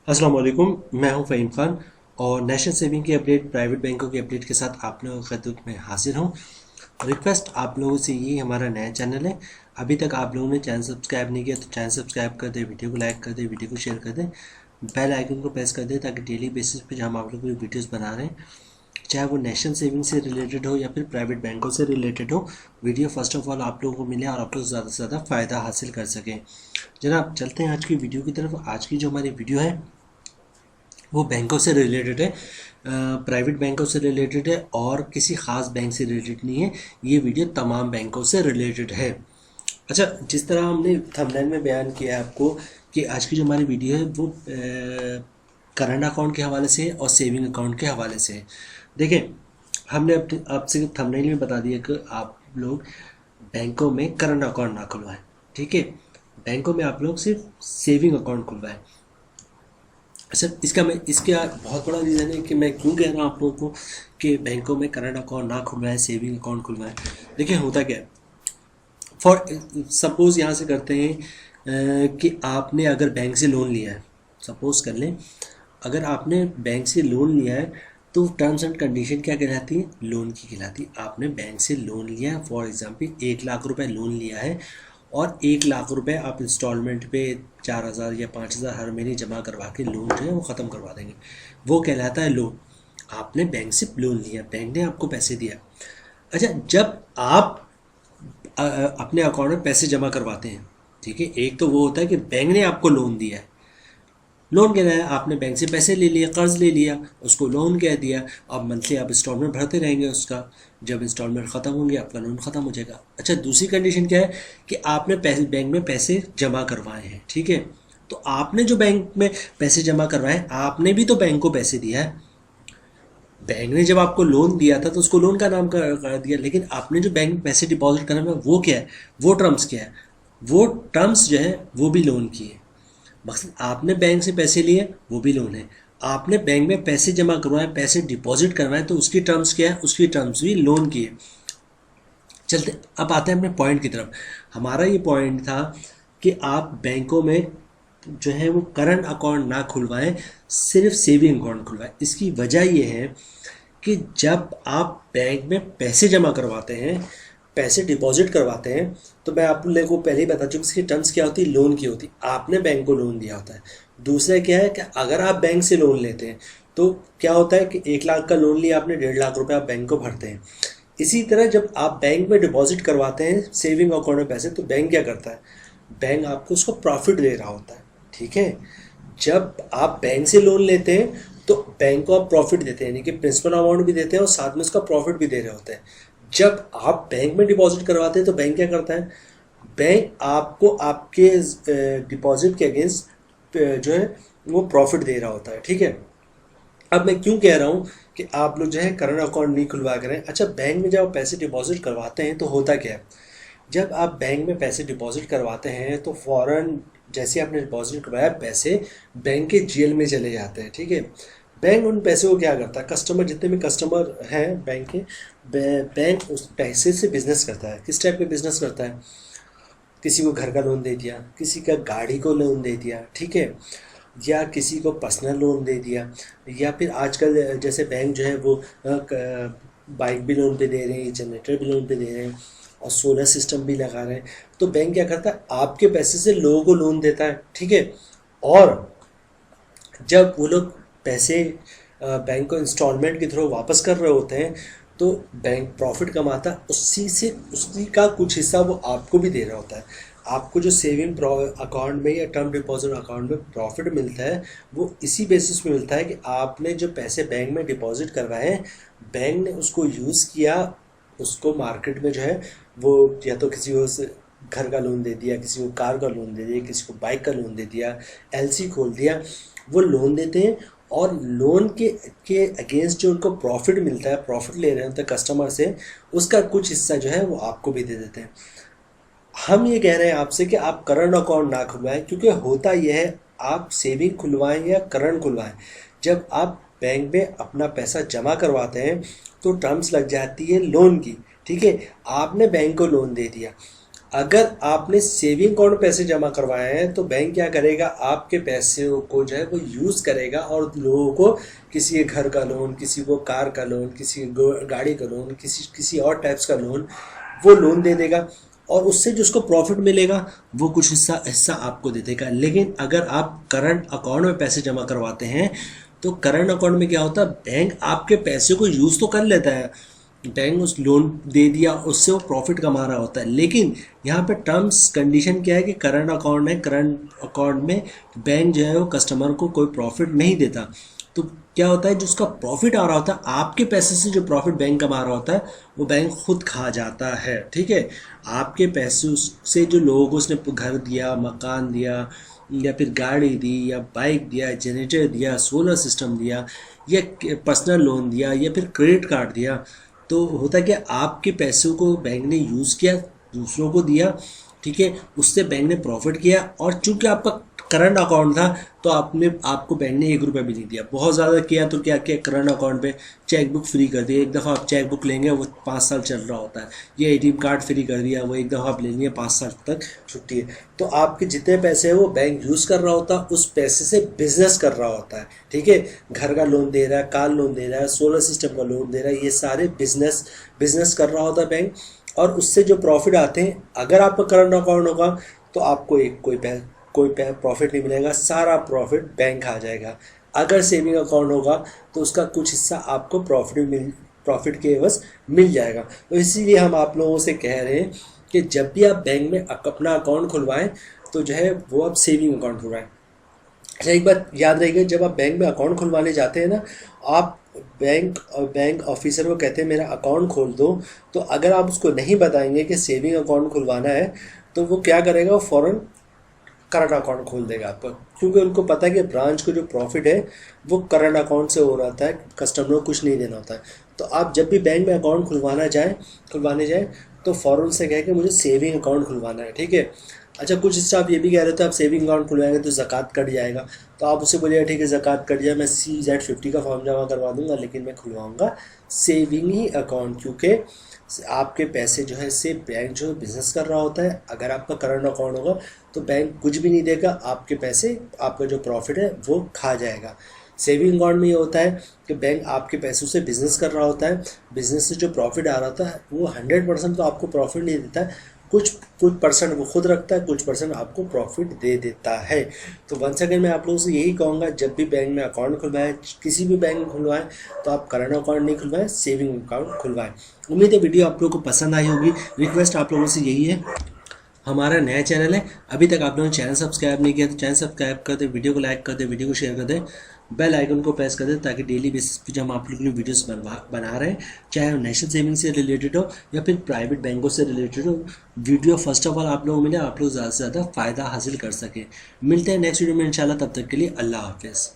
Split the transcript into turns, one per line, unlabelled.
अस्सलाम वालेकुम, मैं हूं फ़हीम खान और नेशनल सेविंग की अपडेट, प्राइवेट बैंकों की अपडेट के साथ आप लोगों की खिदमत में हाजिर हूं। रिक्वेस्ट आप लोगों से, ये हमारा नया चैनल है। अभी तक आप लोगों ने चैनल सब्सक्राइब नहीं किया तो चैनल सब्सक्राइब कर दें, वीडियो को लाइक कर दें, वीडियो को शेयर कर दें, बेल आइकन को प्रेस कर दें ताकि डेली बेसिस पे जो हम आप लोग को वीडियोज़ बना रहे हैं, चाहे वो नेशनल सेविंग से रिलेटेड हो या फिर प्राइवेट बैंकों से रिलेटेड हो, वीडियो फर्स्ट ऑफ ऑल आप लोगों को मिले और आप लोग ज़्यादा से ज़्यादा फ़ायदा हासिल कर सकें। जनाब, चलते हैं आज की वीडियो की तरफ। आज की जो हमारी वीडियो है वो बैंकों से रिलेटेड है, प्राइवेट बैंकों से रिलेटेड है और किसी ख़ास बैंक से रिलेटेड नहीं है। ये वीडियो तमाम बैंकों से रिलेटेड है। अच्छा, जिस तरह हमने थंबनेल में बयान किया है आपको कि आज की जो हमारी वीडियो है वो करंट अकाउंट के हवाले से और सेविंग अकाउंट के हवाले से है। देखें, हमने अपने आपसे थंबनेल में बता दिया कि आप लोग बैंकों में करंट अकाउंट ना खुलवाएं, ठीक है। बैंकों में आप लोग सिर्फ सेविंग अकाउंट खुलवाएं। अच्छा, इसका बहुत बड़ा रीज़न है कि मैं क्यों कह रहा हूँ आप लोगों को कि बैंकों में करंट अकाउंट ना खुलवाएं, सेविंग अकाउंट खुलवाएं। देखिए, होता क्या है, फॉर सपोज़ यहाँ से करते हैं कि आपने अगर बैंक से लोन लिया है, सपोज़ कर लें, अगर आपने बैंक से लोन लिया है तो टर्म्स एंड कंडीशन क्या कहलाती है? लोन की कहलाती है। आपने बैंक से लोन लिया है, फॉर एग्जांपल 1 लाख रुपए लोन लिया है और 1 लाख रुपए आप इंस्टॉलमेंट पे 4,000 या 5,000 हर महीने जमा करवा के लोन जो है वो ख़त्म करवा देंगे। वो कहलाता है लोन। आपने बैंक से लोन लिया, बैंक ने आपको पैसे दिया। अच्छा, जब आप अपने अकाउंट में पैसे जमा करवाते हैं, ठीक है, एक तो वो होता है कि बैंक ने आपको लोन दिया है। लोन कह रहा है, आपने बैंक से पैसे ले लिए, कर्ज ले लिया, उसको लोन कह दिया। अब मंथली आप इंस्टॉलमेंट भरते रहेंगे उसका। जब इंस्टॉलमेंट ख़त्म होंगे आपका लोन ख़त्म हो जाएगा। अच्छा, दूसरी कंडीशन क्या है कि आपने पैसे बैंक में पैसे जमा करवाए हैं, ठीक है। तो आपने जो बैंक में पैसे जमा करवाए, आपने भी तो बैंक को पैसे दिया है। बैंक ने जब आपको लोन दिया था तो उसको लोन का नाम कर दिया, लेकिन आपने जो बैंक में पैसे डिपॉजिट करना है वो क्या है, वो टर्म्स क्या है, वो टर्म्स जो है वो भी लोन की है। मकसद, आपने बैंक से पैसे लिए, वो भी लोन है। आपने बैंक में पैसे जमा करवाए, पैसे डिपॉजिट करवाए, तो उसकी टर्म्स क्या है, उसकी टर्म्स भी लोन की है। चलते अब आते हैं अपने पॉइंट की तरफ। हमारा ये पॉइंट था कि आप बैंकों में जो है वो करंट अकाउंट ना खुलवाएं, सिर्फ सेविंग अकाउंट खुलवाएं। इसकी वजह ये है कि जब आप बैंक में पैसे जमा करवाते हैं, पैसे डिपॉजिट करवाते हैं, तो मैं आप लोगों को पहले ही बता चुका इसकी टर्म्स क्या होती है, लोन की होती है। आपने बैंक को लोन दिया होता है। दूसरा क्या है कि अगर आप बैंक से लोन लेते हैं तो क्या होता है कि 1 लाख का लोन लिया आपने, 1.5 लाख रुपए आप बैंक को भरते हैं। इसी तरह जब आप बैंक में डिपॉजिट करवाते हैं सेविंग अकाउंट में पैसे, तो बैंक क्या करता है, बैंक आपको उसको प्रॉफिट दे रहा होता है, ठीक है। जब आप बैंक से लोन लेते हैं तो बैंक को आप प्रॉफिट देते हैं, यानी कि प्रिंसिपल अमाउंट भी देते हैं और साथ में उसका प्रॉफिट भी दे रहे होते हैं। जब आप बैंक में डिपॉजिट करवाते हैं तो बैंक क्या करता है, बैंक आपको आपके डिपॉजिट के अगेंस्ट जो है वो प्रॉफिट दे रहा होता है, ठीक है। अब मैं क्यों कह रहा हूँ कि आप लोग जो है करंट अकाउंट नहीं खुलवा करें। अच्छा, बैंक में जब आप पैसे डिपॉजिट करवाते हैं तो होता क्या है, जब आप बैंक में पैसे डिपॉजिट करवाते हैं तो फ़ौरन जैसे आपने डिपॉजिट करवाया, पैसे बैंक के जेल में चले जाते हैं, ठीक है। बैंक उन पैसों को क्या करता है, कस्टमर जितने भी कस्टमर हैं बैंक के, बैंक उस पैसे से बिजनेस करता है। किस टाइप का बिजनेस करता है, किसी को घर का लोन दे दिया, किसी का गाड़ी को लोन दे दिया, ठीक है, या किसी को पर्सनल लोन दे दिया, या फिर आजकल जैसे बैंक जो है वो बाइक भी लोन पे दे रहे हैं, जनरेटर भी लोन पे दे रहे हैं और सोलर सिस्टम भी लगा रहे हैं। तो बैंक क्या करता है, आपके पैसे से लोगों को लोन देता है, ठीक है। और जब वो लोग पैसे बैंक को इंस्टॉलमेंट के थ्रू वापस कर रहे होते हैं तो बैंक प्रॉफिट कमाता है, उसी का कुछ हिस्सा वो आपको भी दे रहा होता है। आपको जो सेविंग अकाउंट में या टर्म डिपॉजिट अकाउंट में प्रॉफिट मिलता है वो इसी बेसिस पे मिलता है कि आपने जो पैसे बैंक में डिपॉजिट करवाए हैं, बैंक ने उसको यूज़ किया, उसको मार्केट में जो है वो या तो किसी को घर का लोन दे दिया, किसी को कार का लोन दे दिया, किसी को बाइक का लोन दे दिया, एलसी खोल दिया, वो लोन देते हैं और लोन के अगेंस्ट जो उनको प्रॉफिट मिलता है, प्रॉफिट ले रहे होते हैं कस्टमर से, उसका कुछ हिस्सा जो है वो आपको भी दे देते हैं। हम ये कह रहे हैं आपसे कि आप करंट अकाउंट ना खुलवाएं, क्योंकि होता यह है, आप सेविंग खुलवाएं या करंट खुलवाएं, जब आप बैंक में अपना पैसा जमा करवाते हैं तो टर्म्स लग जाती है लोन की, ठीक है। आपने बैंक को लोन दे दिया।
अगर आपने सेविंग अकाउंट में पैसे जमा करवाए हैं तो बैंक क्या करेगा, आपके पैसे को जो है वो यूज़ करेगा और लोगों को किसी के घर का लोन, किसी को कार का लोन, किसी गाड़ी का लोन, किसी और टाइप्स का लोन, वो लोन दे देगा और उससे जो उसको प्रॉफिट मिलेगा वो कुछ हिस्सा आपको दे देगा। लेकिन अगर आप करंट अकाउंट में पैसे जमा करवाते हैं तो करंट अकाउंट में क्या होता है, बैंक आपके पैसे को यूज़ तो कर लेता है, बैंक उस लोन दे दिया उससे वो प्रॉफिट कमा रहा होता है, लेकिन यहाँ पे टर्म्स कंडीशन क्या है कि करंट अकाउंट है, करंट अकाउंट में बैंक जो है वो कस्टमर को कोई प्रॉफिट नहीं देता। तो क्या होता है, जो उसका प्रॉफिट आ रहा होता है आपके पैसे से, जो प्रॉफिट बैंक कमा रहा होता है वो बैंक खुद खा जाता है। ठीक है, आपके पैसे से जो लोगों को उसने घर दिया, मकान दिया, या फिर गाड़ी दी, या बाइक दिया, जनरेटर दिया, सोलर सिस्टम दिया, या पर्सनल लोन दिया, या फिर क्रेडिट कार्ड दिया, तो होता क्या, आपके पैसों को बैंक ने यूज़ किया, दूसरों को दिया, ठीक है, उससे बैंक ने प्रॉफिट किया। और चूंकि आपका करंट अकाउंट था तो आपको बैंक ने 1 रुपया भी नहीं दिया। बहुत ज़्यादा किया तो क्या किया, करंट अकाउंट पे चेक बुक फ्री कर दिया। एक दफ़ा आप चेक बुक लेंगे वो 5 साल चल रहा होता है, या ATM कार्ड फ्री कर दिया, वो एक दफ़ा आप ले लेंगे 5 साल तक छुट्टी है। तो आपके जितने पैसे हैं वो बैंक यूज़ कर रहा होता है, उस पैसे से बिजनेस कर रहा होता है। ठीक है, घर का लोन दे रहा है, कार लोन दे रहा है, सोलर सिस्टम का लोन दे रहा है, ये सारे बिजनेस कर रहा होता है बैंक। और उससे जो प्रॉफिट आते हैं, अगर आपका करंट अकाउंट होगा तो आपको कोई प्रॉफिट नहीं मिलेगा, सारा प्रॉफिट बैंक आ जाएगा। अगर सेविंग अकाउंट होगा तो उसका कुछ हिस्सा आपको प्रॉफिट के एवज मिल जाएगा। तो इसीलिए हम आप लोगों से कह रहे हैं कि जब भी आप बैंक में अपना अकाउंट खुलवाएं तो जो है वो आप सेविंग अकाउंट खुलवाएं। अच्छा, एक बात याद रखिएगा, जब आप बैंक में अकाउंट खुलवाने जाते हैं ना, आप बैंक ऑफिसर को कहते हैं मेरा अकाउंट खोल दो, तो अगर आप उसको नहीं बताएंगे कि सेविंग अकाउंट खुलवाना है तो वो क्या करेगा, वो फ़ौरन करंट अकाउंट खोल देगा आपका, क्योंकि उनको पता है कि ब्रांच को जो प्रॉफिट है वो करंट अकाउंट से हो रहा है, कस्टमर को कुछ नहीं देना होता है। तो आप जब भी बैंक में अकाउंट खुलवाने जाए तो फ़ौरन से कहे कि मुझे सेविंग अकाउंट खुलवाना है। ठीक है, अच्छा, कुछ हिस्सा आप ये भी कह रहे थे आप सेविंग अकाउंट खुलवाएंगे तो ज़कात कट जाएगा, तो आप उससे बोलिएगा ठीक है ज़कात कट जाए, मैं CZ50 का फॉर्म जमा करवा दूंगा, लेकिन मैं खुलवाऊंगा सेविंग ही अकाउंट, क्योंकि आपके पैसे जो है इससे बैंक जो है बिजनेस कर रहा होता है। अगर आपका करंट अकाउंट होगा तो बैंक कुछ भी नहीं देगा, आपके पैसे, आपका जो प्रॉफिट है वो खा जाएगा। सेविंग अकाउंट में ये होता है कि बैंक आपके पैसों से बिजनेस कर रहा होता है, बिजनेस से जो प्रॉफिट आ रहा होता है वो 100% तो आपको प्रॉफिट नहीं देता है, कुछ परसेंट वो खुद रखता है, कुछ परसेंट आपको प्रॉफिट दे देता है। तो वंस अगेन मैं आप लोगों से यही कहूँगा, जब भी बैंक में अकाउंट खुलवाएं, किसी भी बैंक में खुलवाएं, तो आप करंट अकाउंट नहीं खुलवाएं, सेविंग अकाउंट खुलवाएं। उम्मीद है वीडियो आप लोगों को पसंद आई होगी। रिक्वेस्ट आप लोगों से यही है, हमारा नया चैनल है, अभी तक आप लोगों ने चैनल सब्सक्राइब नहीं किया तो चैनल सब्सक्राइब कर दे, वीडियो को लाइक कर दे, वीडियो को शेयर कर दे, बेल आइकन को प्रेस कर दे, ताकि डेली बेसिस पे जो हम आप लोगों के लिए वीडियोस बना रहे हैं, चाहे वो नेशनल सेविंग से रिलेटेड हो या फिर प्राइवेट बैंकों से रिलेटेड हो, वीडियो फर्स्ट ऑफ ऑल आप लोगों को मिले, आप लोग ज़्यादा से ज़्यादा फ़ायदा हासिल कर सकें। मिलते हैं नेक्स्ट वीडियो में इंशाल्लाह, तब तक के लिए अल्लाह हाफिज़।